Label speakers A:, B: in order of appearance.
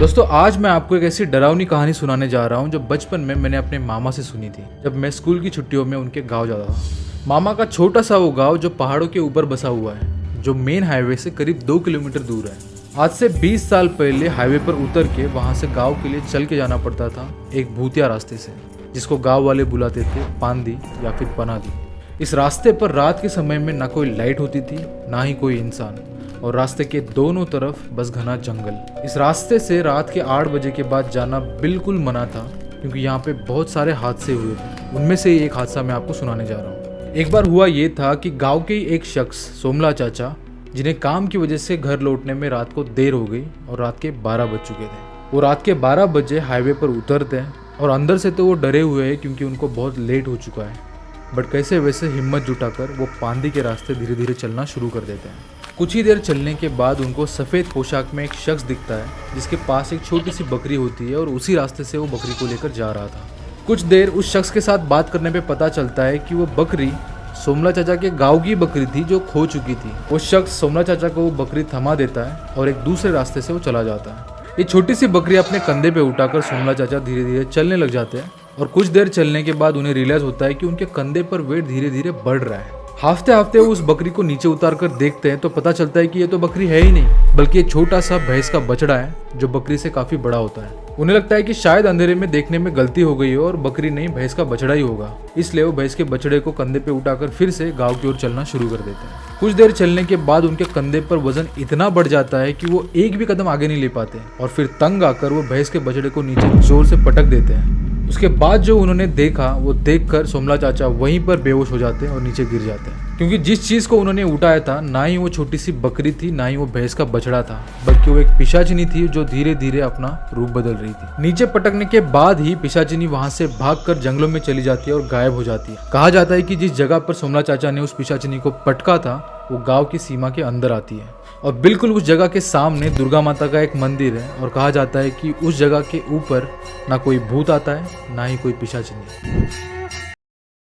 A: दोस्तों आज मैं आपको एक ऐसी डरावनी कहानी सुनाने जा रहा हूँ जो बचपन में मैंने अपने मामा से सुनी थी जब मैं स्कूल की छुट्टियों में उनके गांव जाता था। मामा का छोटा सा वो गांव जो पहाड़ों के ऊपर बसा हुआ है, जो मेन हाईवे से करीब 2 किलोमीटर दूर है। आज से 20 साल पहले हाईवे पर उतर के वहाँ से गाँव के लिए चल के जाना पड़ता था एक भूतिया रास्ते से, जिसको गाँव वाले बुलाते थे पांदी या फिर पनादी। इस रास्ते पर रात के समय में ना कोई लाइट होती थी ना ही कोई इंसान, और रास्ते के दोनों तरफ बस घना जंगल। इस रास्ते से रात के 8 बजे के बाद जाना बिल्कुल मना था, क्योंकि यहाँ पे बहुत सारे हादसे हुए थे। उनमें से एक हादसा मैं आपको सुनाने जा रहा हूँ। एक बार हुआ ये था कि गांव के ही एक शख्स सोमला चाचा, जिन्हें काम की वजह से घर लौटने में रात को देर हो गई और रात के 12 बज चुके थे। वो रात के 12 बजे हाईवे पर उतरते हैं और अंदर से तो वो डरे हुए हैं क्योंकि उनको बहुत लेट हो चुका है, बट कैसे वैसे हिम्मत जुटाकर वो पांदी के रास्ते धीरे धीरे चलना शुरू कर देते हैं। कुछ ही देर चलने के बाद उनको सफ़ेद पोशाक में एक शख्स दिखता है जिसके पास एक छोटी सी बकरी होती है और उसी रास्ते से वो बकरी को लेकर जा रहा था। कुछ देर उस शख्स के साथ बात करने पे पता चलता है कि वो बकरी सोमला चाचा के गांव की बकरी थी जो खो चुकी थी। वो शख्स सोमला चाचा को वो बकरी थमा देता है और एक दूसरे रास्ते से वो चला जाता है। ये छोटी सी बकरी अपने कंधे पे उठाकर सोमला चाचा धीरे धीरे चलने लग जाते हैं और कुछ देर चलने के बाद उन्हें रियलाइज होता है कि उनके कंधे पर वेट धीरे धीरे बढ़ रहा है। हाफते हाफते उस बकरी को नीचे उतार कर देखते हैं तो पता चलता है कि ये तो बकरी है ही नहीं, बल्कि एक छोटा सा भैंस का बछड़ा है जो बकरी से काफी बड़ा होता है। उन्हें लगता है कि शायद अंधेरे में देखने में गलती हो गई हो और बकरी नहीं भैंस का बछड़ा ही होगा, इसलिए वो भैंस के बछड़े को कंधे पे उठाकर फिर से गांव की ओर चलना शुरू कर देते हैं। कुछ देर चलने के बाद उनके कंधे पर वजन इतना बढ़ जाता है कि वो एक भी कदम आगे नहीं ले पाते और फिर तंग आकर वो भैंस के बछड़े को नीचे जोर से पटक देते हैं। उसके बाद जो उन्होंने देखा वो देखकर सोमला चाचा वहीं पर बेहोश हो जाते हैं और नीचे गिर जाते हैं, क्योंकि जिस चीज को उन्होंने उठाया था ना ही वो छोटी सी बकरी थी ना ही वो भैंस का बछड़ा था, बल्कि वो एक पिशाचिनी थी जो धीरे धीरे अपना रूप बदल रही थी। नीचे पटकने के बाद ही पिशाचिनी वहां से भागकर जंगलों में चली जाती है और गायब हो जाती है। कहा जाता है कि जिस जगह पर सोमला चाचा ने उस पिशाचिनी को पटका था वो गाँव की सीमा के अंदर आती है और बिल्कुल उस जगह के सामने दुर्गा माता का एक मंदिर है, और कहा जाता है कि उस जगह के ऊपर ना कोई भूत आता है ना ही कोई पिशाचिनी।